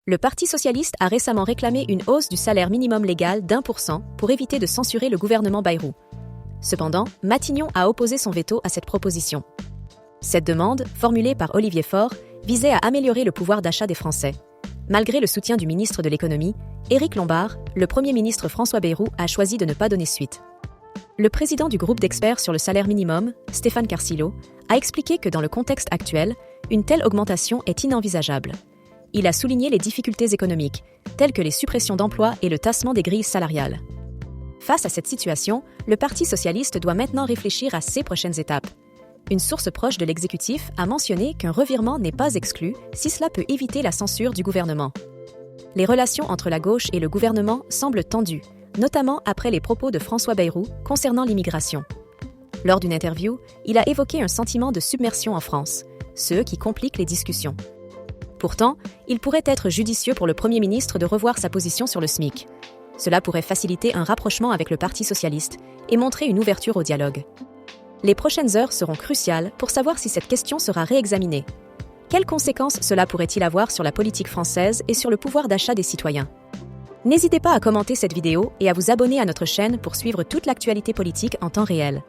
Le Parti socialiste a récemment réclamé une hausse du salaire minimum légal d'1% pour éviter de censurer le gouvernement Bayrou. Cependant, Matignon a opposé son veto à cette proposition. Cette demande, formulée par Olivier Faure, visait à améliorer le pouvoir d'achat des Français. Malgré le soutien du ministre de l'Économie, Éric Lombard, le Premier ministre François Bayrou a choisi de ne pas donner suite. Le président du groupe d'experts sur le salaire minimum, Stéphane Carcillo, a expliqué que dans le contexte actuel, une telle augmentation est inenvisageable. Il a souligné les difficultés économiques, telles que les suppressions d'emplois et le tassement des grilles salariales. Face à cette situation, le Parti socialiste doit maintenant réfléchir à ses prochaines étapes. Une source proche de l'exécutif a mentionné qu'un revirement n'est pas exclu si cela peut éviter la censure du gouvernement. Les relations entre la gauche et le gouvernement semblent tendues, notamment après les propos de François Bayrou concernant l'immigration. Lors d'une interview, il a évoqué un sentiment de submersion en France, ce qui complique les discussions. Pourtant, il pourrait être judicieux pour le Premier ministre de revoir sa position sur le SMIC. Cela pourrait faciliter un rapprochement avec le Parti socialiste et montrer une ouverture au dialogue. Les prochaines heures seront cruciales pour savoir si cette question sera réexaminée. Quelles conséquences cela pourrait-il avoir sur la politique française et sur le pouvoir d'achat des citoyens ? N'hésitez pas à commenter cette vidéo et à vous abonner à notre chaîne pour suivre toute l'actualité politique en temps réel.